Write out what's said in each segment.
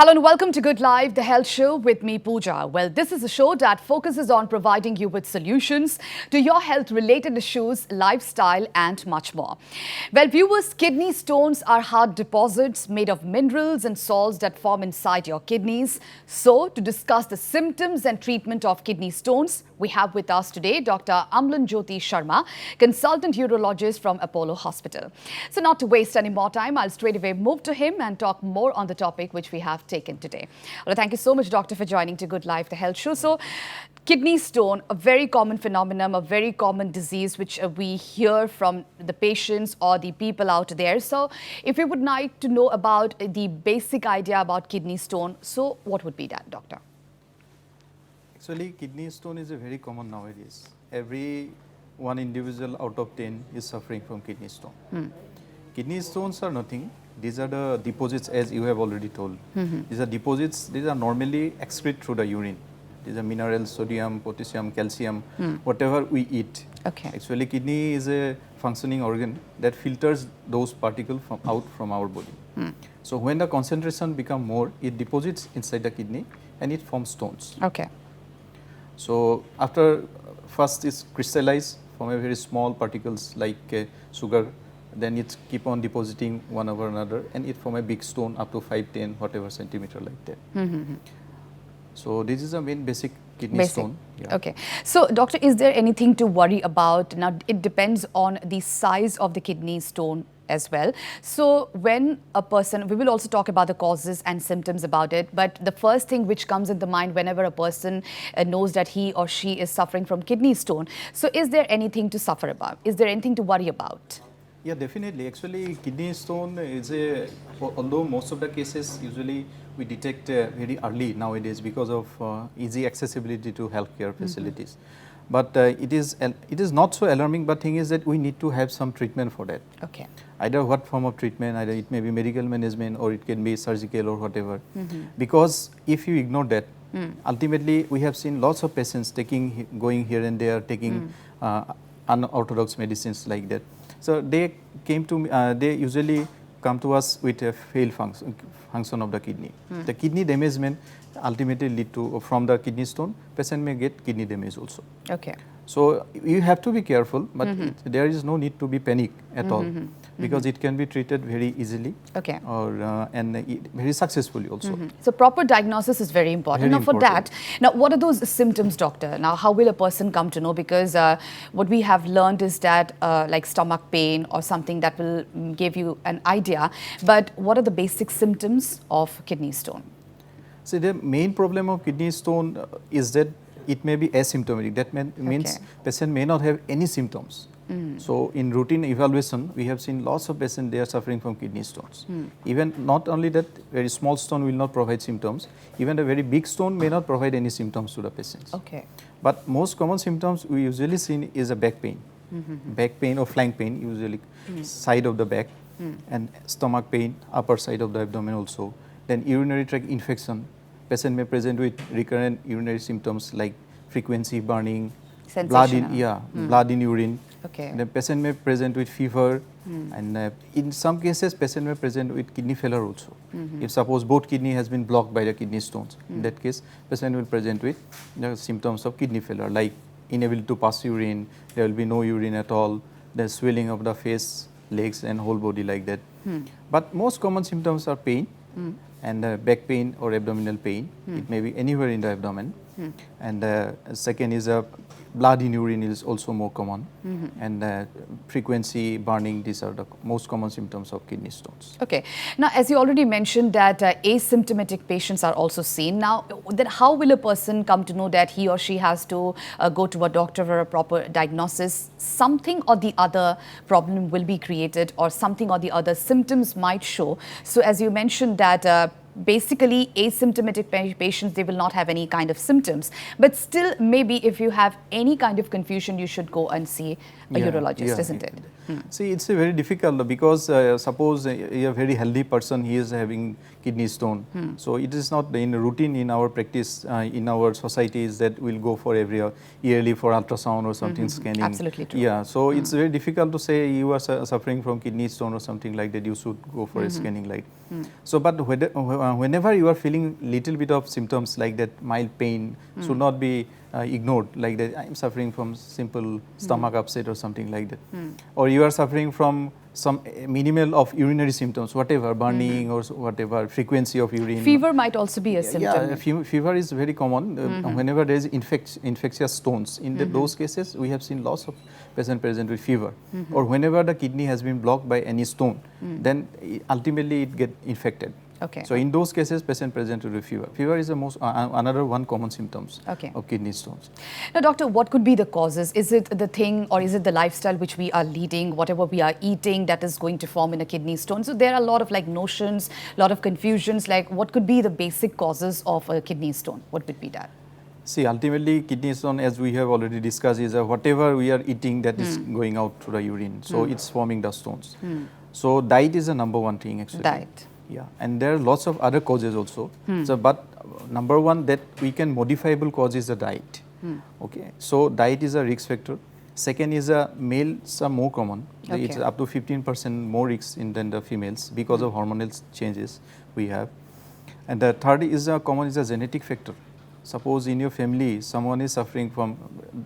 Hello and welcome to Good Life, the health show with me, Pooja. Well, this is a show that focuses on providing you with solutions to your health-related issues, lifestyle and much more. Well, viewers, kidney stones are hard deposits made of minerals and salts that form inside your kidneys. So, to discuss the symptoms and treatment of kidney stones, we have with us today Dr. Amlan Jyoti Sarmah, consultant urologist from Apollo Hospital. So, not to waste any more time, I'll straight away move to him and talk more on the topic which we have taken today. Well, thank you so much, Doctor, for joining to Good Life, the health show. So, kidney stone, a very common phenomenon, a very common disease which we hear from the patients or the people out there. So, if you would like to know about the basic idea about kidney stone, so what would be that, Doctor? Actually, kidney stone is a very common nowadays. Every one individual out of 10 is suffering from kidney stone. Kidney stones are nothing. These are the deposits, as you have already told. These are deposits, these are normally excreted through the urine. These are minerals, sodium, potassium, calcium, whatever we eat. Okay. Actually, kidney is a functioning organ that filters those particles out from our body. So, when the concentration becomes more, it deposits inside the kidney and it forms stones. Okay. So, after first is crystallized from a very small particles like sugar, then it keep on depositing one over another and it form a big stone up to 5, 10, whatever centimeter like that. So, this is the main basic kidney stone. Yeah. Okay. So, doctor, is there anything to worry about? Now, it depends on the size of the kidney stone as well. So, when a person, we will also talk about the causes and symptoms about it, but the first thing which comes in the mind whenever a person knows that he or she is suffering from kidney stone, so is there anything to suffer about? Is there anything to worry about? Yeah, definitely. Actually, kidney stone is although most of the cases usually we detect very early nowadays because of easy accessibility to healthcare facilities. But it is not so alarming, but thing is that we need to have some treatment for that. Okay. Either what form of treatment, either it may be medical management or it can be surgical or whatever. Because if you ignore that, ultimately we have seen lots of patients going here and there, taking unorthodox medicines like that. So, they came to they usually come to us with a failed function of the kidney. The kidney damagement ultimately lead to, from the kidney stone, patient may get kidney damage also. Okay. So, you have to be careful, but there is no need to be panic at all, because it can be treated very easily. Okay. Or and very successfully also. So, proper diagnosis is very important. Very now, for that, now what are those symptoms, doctor? Now, how will a person come to know? Because what we have learned is that like stomach pain or something that will give you an idea. But what are the basic symptoms of kidney stone? See, the main problem of kidney stone is that it may be asymptomatic. That means patient may not have any symptoms. So, in routine evaluation, we have seen lots of patients, they are suffering from kidney stones. Even not only that, very small stone will not provide symptoms, even a very big stone may not provide any symptoms to the patients. Okay. But most common symptoms we usually see is a back pain, back pain or flank pain, usually side of the back, and stomach pain, upper side of the abdomen also. Then urinary tract infection, patient may present with recurrent urinary symptoms like frequency, burning, blood in urine. Okay. The patient may present with fever, and in some cases patient may present with kidney failure also. If suppose both kidney has been blocked by the kidney stones, in that case patient will present with the symptoms of kidney failure like inability to pass urine, there will be no urine at all, the swelling of the face, legs and whole body like that. But most common symptoms are pain and back pain or abdominal pain. It may be anywhere in the abdomen. And second is blood in urine is also more common, and frequency, burning, these are the most common symptoms of kidney stones. Okay. Now, as you already mentioned that asymptomatic patients are also seen. Now, then how will a person come to know that he or she has to go to a doctor for a proper diagnosis? Something or the other problem will be created, or something or the other symptoms might show. So, as you mentioned that basically asymptomatic patients, they will not have any kind of symptoms, but still maybe if you have any kind of confusion, you should go and see a urologist, isn't it? See, it's a very difficult because suppose a very healthy person, he is having kidney stone. So it is not in routine in our practice in our societies that we'll go for every yearly for ultrasound or something scanning. Absolutely true. Yeah, so it's very difficult to say you are suffering from kidney stone or something like that, you should go for a scanning like. So but whenever you are feeling little bit of symptoms like that, mild pain should not be ignored like that. I am suffering from simple stomach upset or something like that. Or you are suffering from some minimal of urinary symptoms, whatever, burning or whatever, frequency of urine. Fever might also be a symptom. Yeah, fever is very common. Whenever there is infectious stones, in those cases, we have seen lots of patients present with fever. Or whenever the kidney has been blocked by any stone, then ultimately it gets infected. Okay. So in those cases, patient present with fever. Fever is the most another one common symptoms of kidney stones. Now, doctor, what could be the causes? Is it the thing, or is it the lifestyle which we are leading, whatever we are eating, that is going to form in a kidney stone? So there are a lot of notions, a lot of confusions. Like, what could be the basic causes of a kidney stone? What would be that? See, ultimately, kidney stone, as we have already discussed, is whatever we are eating that is going out through the urine. So it's forming the stones. So diet is the number one thing actually. Diet. Yeah, and there are lots of other causes also. So, but number one that we can modifiable cause is the diet. Okay, so diet is a risk factor. Second is males are more common. Okay. It's up to 15% more risk than the females because of hormonal changes we have. And the third is common is a genetic factor. Suppose in your family someone is suffering from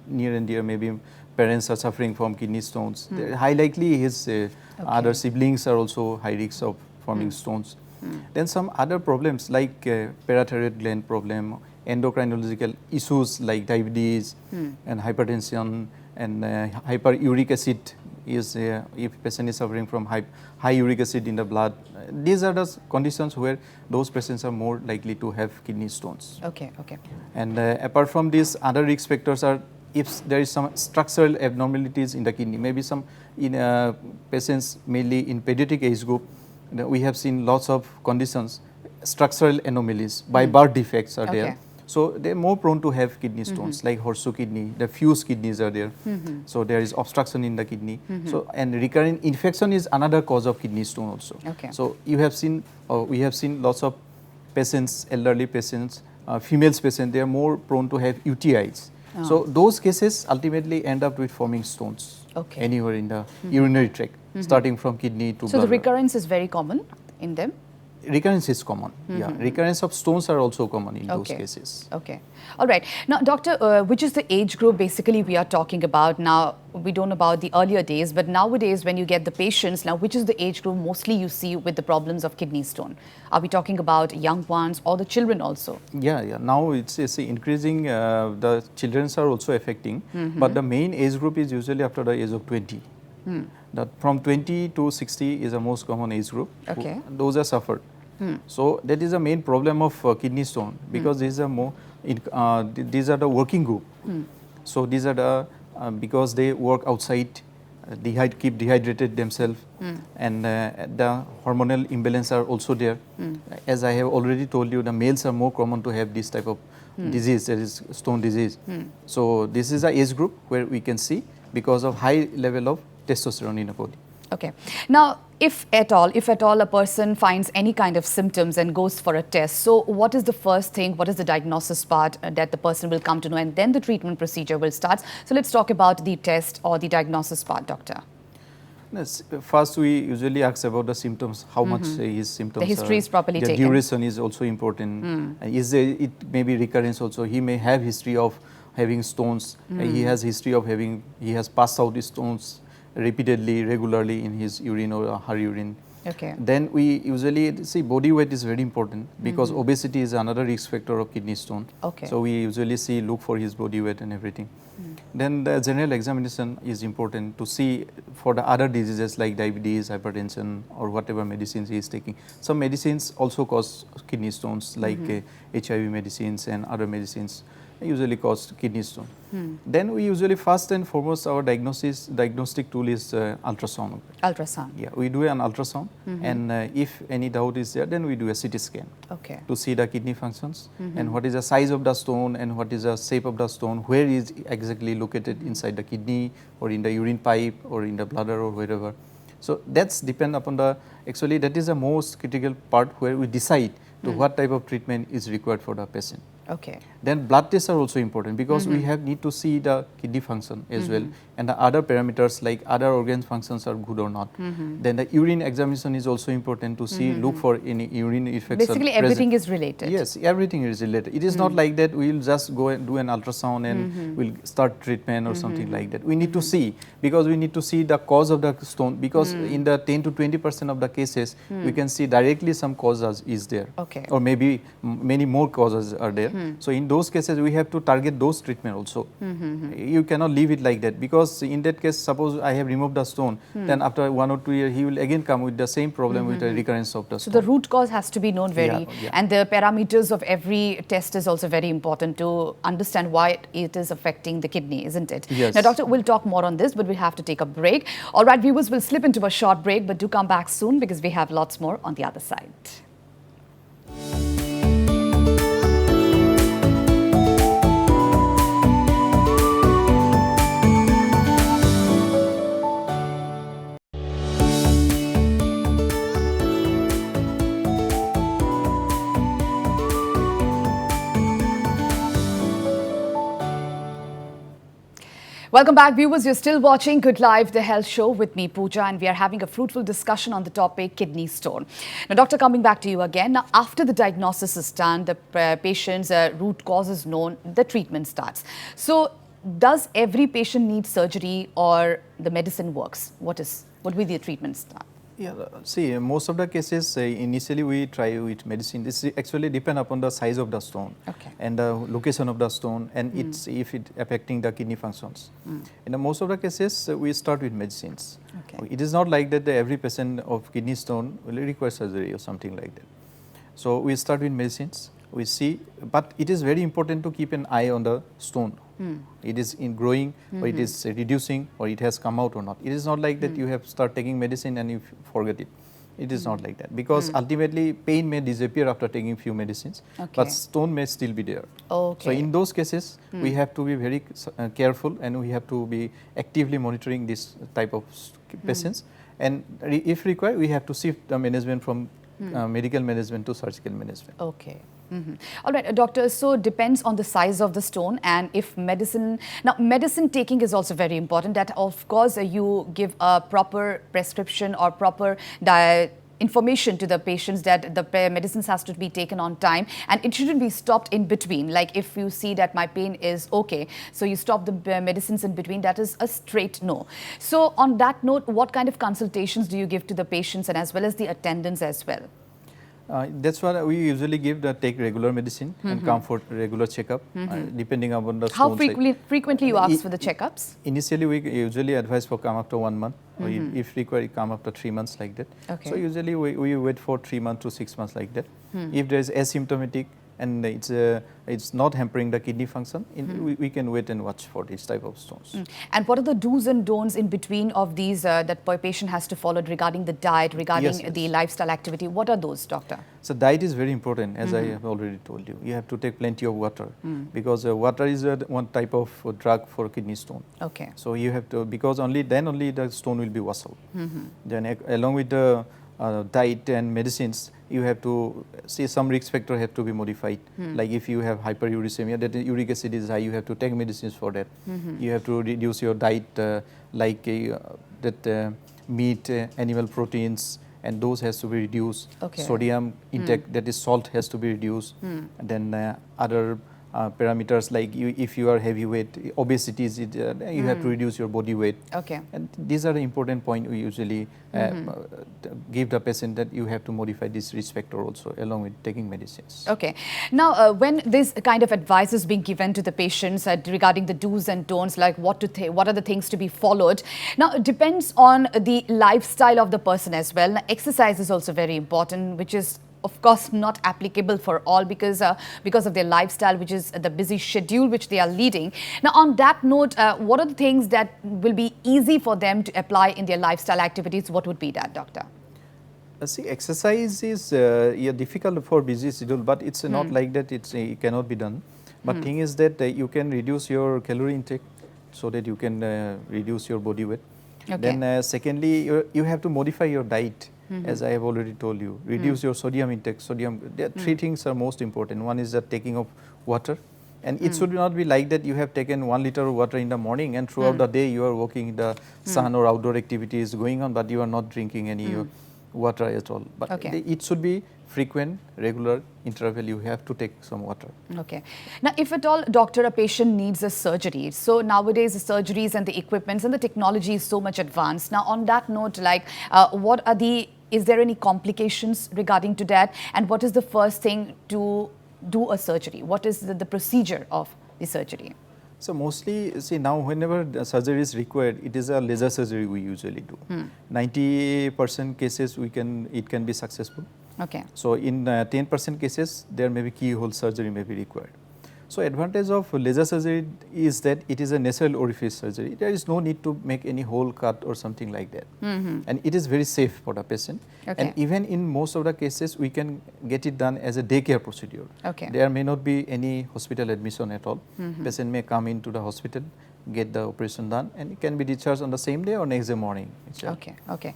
near and dear, maybe parents are suffering from kidney stones. High likely his other siblings are also high risk of forming stones. Then some other problems like parathyroid gland problem, endocrinological issues like diabetes and hypertension and hyperuric acid is if patient is suffering from high uric acid in the blood. These are the conditions where those patients are more likely to have kidney stones. Okay, okay. And apart from these, other risk factors are if there is some structural abnormalities in the kidney, maybe some in patients mainly in pediatric age group, we have seen lots of conditions, structural anomalies by birth defects are there. So they are more prone to have kidney stones like horseshoe kidney, the fused kidneys are there. So there is obstruction in the kidney. So and recurrent infection is another cause of kidney stone also. So you have seen, we have seen lots of patients, elderly patients, females patients, they are more prone to have UTIs. So those cases ultimately end up with forming stones anywhere in the urinary tract, starting from kidney to blood. So the recurrence is very common in them? Recurrence is common. Yeah, recurrence of stones are also common in those cases. Okay. All right. Now, doctor, which is the age group basically we are talking about now? We don't know about the earlier days, but nowadays when you get the patients, now which is the age group mostly you see with the problems of kidney stone? Are we talking about young ones or the children also? Yeah. Now it's increasing. The children are also affecting, but the main age group is usually after the age of 20. That from 20 to 60 is the most common age group. Okay. Those are suffered. So that is the main problem of kidney stone because these are more. These are the working group. So these are the because they work outside, keep dehydrated themselves, and the hormonal imbalance are also there. As I have already told you, the males are more common to have this type of disease, that is stone disease. So this is the age group where we can see because of high level of testosterone in the body. Okay. Now, if at all a person finds any kind of symptoms and goes for a test, so what is the first thing, what is the diagnosis part that the person will come to know, and then the treatment procedure will start? So let's talk about the test or the diagnosis part, doctor. Yes, first we usually ask about the symptoms, how much his symptoms the history is properly taken. The duration is also important. It may be recurrence also. He may have history of having stones. He has history of he has passed out stones repeatedly, regularly in his urine or her urine. Okay. Then we usually see body weight is very important because obesity is another risk factor of kidney stone. Okay. So we usually look for his body weight and everything. Then the general examination is important to see for the other diseases like diabetes, hypertension, or whatever medicines he is taking. Some medicines also cause kidney stones like HIV medicines and other medicines. usually cause kidney stone. Then we usually first and foremost our diagnostic tool is ultrasound. Ultrasound. Yeah, we do an ultrasound, and if any doubt is there, then we do a CT scan to see the kidney functions and what is the size of the stone and what is the shape of the stone, where is exactly located inside the kidney or in the urine pipe or in the bladder or wherever. So that's depend upon the, actually that is the most critical part where we decide to what type of treatment is required for the patient. Okay. Then blood tests are also important because we need to see the kidney function as well, and the other parameters like other organ functions are good or not. Then the urine examination is also important to see, look for any urine infection. Basically everything is related. Yes, everything is related. It is not like that we will just go and do an ultrasound and we'll start treatment or something like that. We need to see, because we need to see the cause of the stone, because in the 10 to 20% of the cases we can see directly some causes is there, or maybe many more causes are there. So in those cases we have to target those treatment also. You cannot leave it like that, because in that case, suppose I have removed the stone, then after 1 or 2 years he will again come with the same problem with the recurrence of the stone. So the root cause has to be known and the parameters of every test is also very important to understand why it is affecting the kidney, isn't it? Yes. Now doctor, we'll talk more on this, but we have to take a break. All right viewers, we'll slip into a short break, but do come back soon because we have lots more on the other side. Welcome back viewers, you're still watching Good Life, the health show with me Pooja, and we are having a fruitful discussion on the topic kidney stone. Now doctor, coming back to you again, now after the diagnosis is done, the patient's root cause is known, the treatment starts. So does every patient need surgery or the medicine works? What will be the treatment start? Yeah, see, most of the cases initially we try with medicine. This actually depend upon the size of the stone and the location of the stone, and it's if it affecting the kidney functions. In most of the cases we start with medicines. It is not like that every patient of kidney stone will require surgery or something like that. So we start with medicines. We see, but it is very important to keep an eye on the stone. It is in growing, or it is reducing, or it has come out or not. It is not like that you have start taking medicine and you forget it. It is not like that, because ultimately pain may disappear after taking few medicines, but stone may still be there. So in those cases we have to be very careful, and we have to be actively monitoring this type of patients, and if required we have to shift the management from medical management to surgical management. All right, doctor, so it depends on the size of the stone, and if medicine, now medicine taking is also very important, that of course you give a proper prescription or proper information to the patients that the medicines has to be taken on time, and it shouldn't be stopped in between. Like if you see that my pain is okay, so you stop the medicines in between, that is a straight no. So on that note, what kind of consultations do you give to the patients and as well as the attendants as well? That's why we usually give take regular medicine and come for regular checkup, depending upon the How frequently you ask for the checkups? Initially we usually advise for come after 1 month, or if required come after 3 months like that. So usually we wait for 3 months to 6 months like that. If there is asymptomatic and it's not hampering the kidney function, we can wait and watch for this type of stones. And what are the do's and don'ts in between of these that patient has to follow regarding the diet, regarding the lifestyle activity? What are those, doctor? So diet is very important, as I have already told you. You have to take plenty of water, because water is one type of drug for kidney stone. So you have to, because then only the stone will be washed out. Then along with the diet and medicines, you have to see some risk factor have to be modified. Like if you have hyperuricemia, that uric acid is high, you have to take medicines for that. You have to reduce your diet, like that meat, animal proteins, and those has to be reduced. Sodium intake, that is salt, has to be reduced. And then other parameters like if you are heavyweight, obesity is you have to reduce your body weight. And these are the important point we usually give the patient, that you have to modify this risk factor also along with taking medicines. Now when this kind of advice is being given to the patients regarding the do's and don'ts, like what are the things to be followed, now it depends on the lifestyle of the person as well. Now, exercise is also very important, which is of course not applicable for all because of their lifestyle, which is the busy schedule which they are leading. Now, on that note, what are the things that will be easy for them to apply in their lifestyle activities? What would be that, doctor? See, exercise is difficult for busy schedule, but it's not like that it cannot be done. But thing is that you can reduce your calorie intake so that you can reduce your body weight. Okay. Then secondly, you have to modify your diet, as I have already told you. Reduce your sodium intake. There are three things are most important. One is the taking of water. And it should not be like that you have taken 1 liter of water in the morning and throughout the day you are working in the sun or outdoor activities going on, but you are not drinking any water at all. But it should be frequent, regular interval. You have to take some water. Okay. Now, if at all, doctor, a patient needs a surgery. So nowadays, the surgeries and the equipments and the technology is so much advanced. Now, on that note, like, is there any complications regarding to that? And what is the first thing to do a surgery? What is the procedure of the surgery? So mostly, see, now whenever the surgery is required, it is a laser surgery we usually do. 90% cases it can be successful. Okay. So in 10% cases, there may be keyhole surgery may be required. So advantage of laser surgery is that it is a nasal orifice surgery. There is no need to make any hole cut or something like that. And it is very safe for the patient. Okay. And even in most of the cases, we can get it done as a daycare procedure. Okay. There may not be any hospital admission at all. Patient may come into the hospital, get the operation done, and it can be discharged on the same day or next day morning. Okay, okay.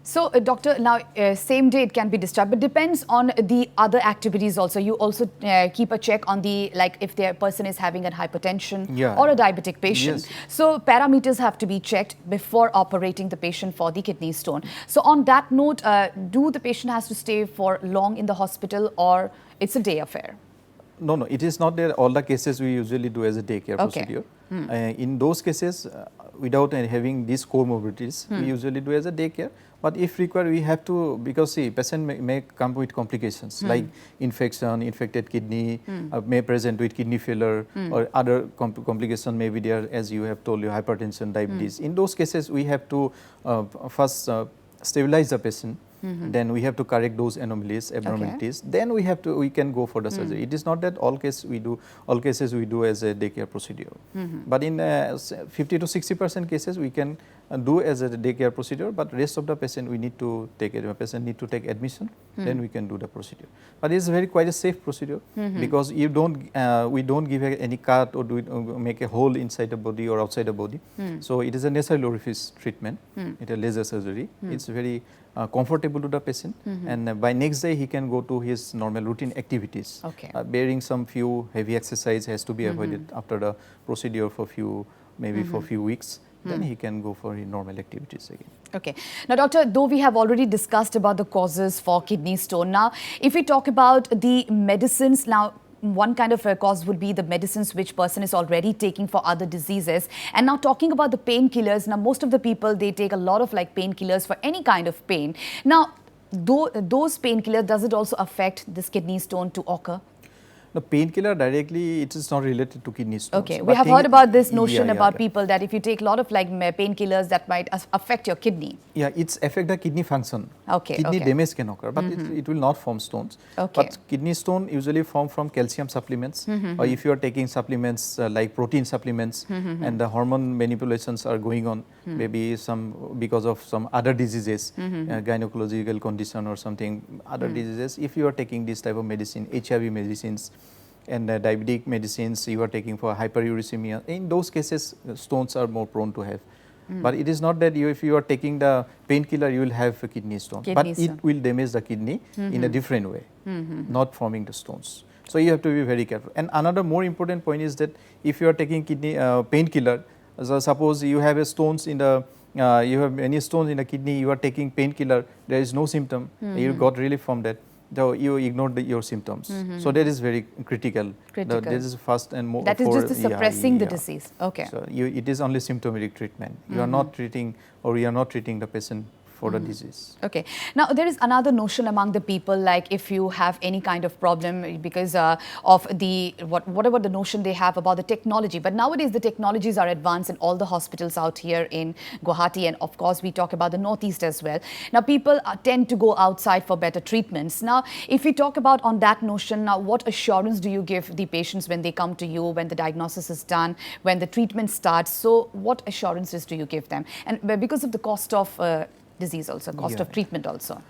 So, doctor, now same day it can be discharged, but depends on the other activities also. You also keep a check on the, like, if the person is having a hypertension or a diabetic patient. Yes. So, parameters have to be checked before operating the patient for the kidney stone. So, on that note, do the patient has to stay for long in the hospital or it's a day affair? No, no, it is not there. All the cases we usually do as a daycare procedure. In those cases, without having these comorbidities, we usually do as a daycare. But if required, we have to, because see, patient may come with complications like infection, infected kidney, may present with kidney failure, or other complication may be there, as you have told you, hypertension, diabetes. In those cases, we have to first stabilize the patient. Then we have to correct those anomalies, abnormalities. Then we can go for the surgery. It is not that all cases we do as a daycare procedure. But in 50 to 60% cases we can do as a daycare procedure. But rest of the patient we need to take it. The patient need to take admission. Then we can do the procedure. But it is quite a safe procedure because we don't give any cut or make a hole inside the body or outside the body. So it is a nasal orifice treatment. It is a laser surgery. It's very comfortable to the patient, and by next day he can go to his normal routine activities. Okay. Bearing some few heavy exercise has to be avoided after the procedure for maybe for few weeks. Then he can go for his normal activities again. Okay. Now, doctor, though we have already discussed about the causes for kidney stone, now if we talk about the medicines, now one kind of cause would be the medicines which person is already taking for other diseases. And now talking about the painkillers, now most of the people, they take a lot of like painkillers for any kind of pain. Now, those painkillers, does it also affect this kidney stone to occur? The painkiller directly, it is not related to kidney stones. Okay, we have heard about this notion about people that if you take a lot of like painkillers, that might affect your kidney. Yeah, it's affect the kidney function. Okay, kidney damage can occur, but it will not form stones. Okay. But kidney stone usually form from calcium supplements, or if you are taking supplements like protein supplements, and the hormone manipulations are going on, maybe because of some other diseases, gynecological condition or something, other diseases. If you are taking this type of medicine, HIV medicines, and diabetic medicines you are taking for hyperuricemia, in those cases stones are more prone to have. But it is not that if you are taking the painkiller you will have a kidney stone, but it will damage the kidney in a different way, not forming the stones. So you have to be very careful. And another more important point is that if you are taking kidney painkiller, so suppose you have stones in the you have any stones in the kidney, you are taking painkiller, there is no symptom, you got relief from that. So you ignored your symptoms. So that is very critical. This is first and more. That is just suppressing the disease. Okay. So it is only symptomatic treatment. You are not treating, or you are not treating the patient for the disease. Okay. Now, there is another notion among the people, like if you have any kind of problem because of the, whatever the notion they have about the technology. But nowadays, the technologies are advanced in all the hospitals out here in Guwahati. And of course, we talk about the Northeast as well. Now, people tend to go outside for better treatments. Now, if we talk about on that notion, now, what assurance do you give the patients when they come to you, when the diagnosis is done, when the treatment starts? So what assurances do you give them? And because of the cost of disease also, cost of treatment also.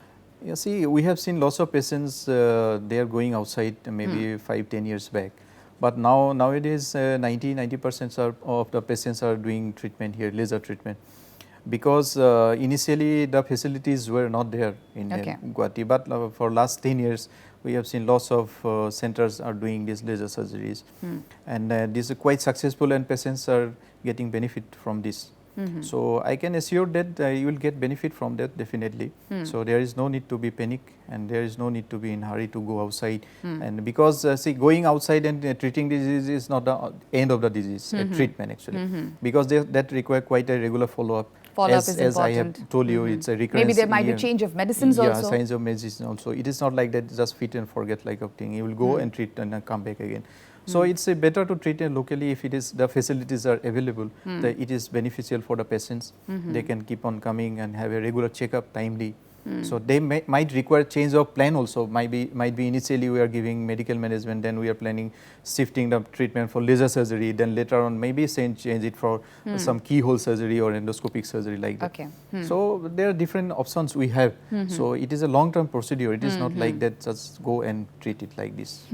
Yeah, see, we have seen lots of patients, they are going outside maybe 5-10 years back. But nowadays 90% of the patients are doing treatment here, laser treatment. Because initially the facilities were not there in Guwahati, but for last 10 years we have seen lots of centers are doing these laser surgeries. And this is quite successful and patients are getting benefit from this. So I can assure that you will get benefit from that definitely. So there is no need to be panic and there is no need to be in hurry to go outside. And because see, going outside and treating disease is not the end of the disease, treatment actually. Because that require quite a regular follow-up. Follow-up is important. As I have told you, it's a recurrence. Maybe there might be change of medicines also. Yeah, signs of medicine also. It is not like that just fit and forget like a thing. You will go and treat and then come back again. So it's better to treat locally if it is the facilities are available. It is beneficial for the patients. They can keep on coming and have a regular checkup timely. So they might require change of plan also. Might be initially we are giving medical management, then we are planning shifting the treatment for laser surgery, then later on maybe change it for some keyhole surgery or endoscopic surgery like that. Okay. So there are different options we have. So it is a long-term procedure. It is not like that just go and treat it like this.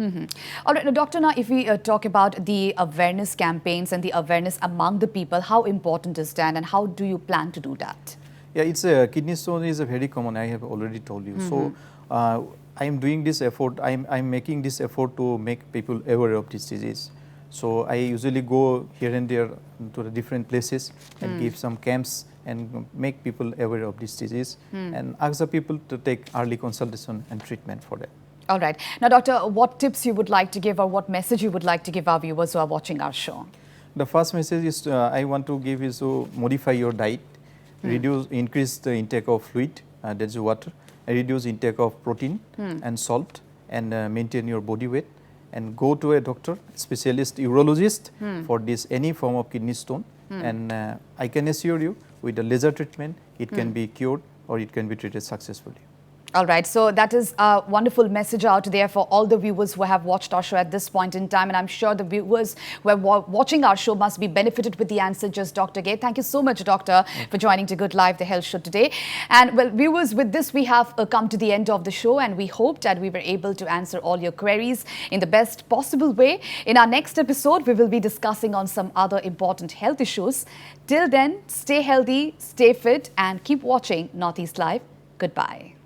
All right, now, Doctor, now if we talk about the awareness campaigns and the awareness among the people, how important is that and how do you plan to do that? Yeah, it's kidney stone is a very common. I have already told you. So I am doing this effort. I'm making this effort to make people aware of this disease. So I usually go here and there to the different places and give some camps and make people aware of this disease and ask the people to take early consultation and treatment for that. All right. Now, Doctor, what tips you would like to give or what message you would like to give our viewers who are watching our show? The first message is I want to give is to modify your diet. Increase the intake of fluid, that's water, reduce intake of protein and salt, and maintain your body weight, and go to a doctor, specialist urologist for this any form of kidney stone. And I can assure you with the laser treatment, it can be cured or it can be treated successfully. All right, so that is a wonderful message out there for all the viewers who have watched our show at this point in time. And I'm sure the viewers who are watching our show must be benefited with the answer just Dr. gave. Thank you so much, Doctor, for joining to Good Life, the health show today. And well, viewers, with this, we have come to the end of the show and we hope that we were able to answer all your queries in the best possible way. In our next episode, we will be discussing on some other important health issues. Till then, stay healthy, stay fit, and keep watching Northeast Live. Goodbye.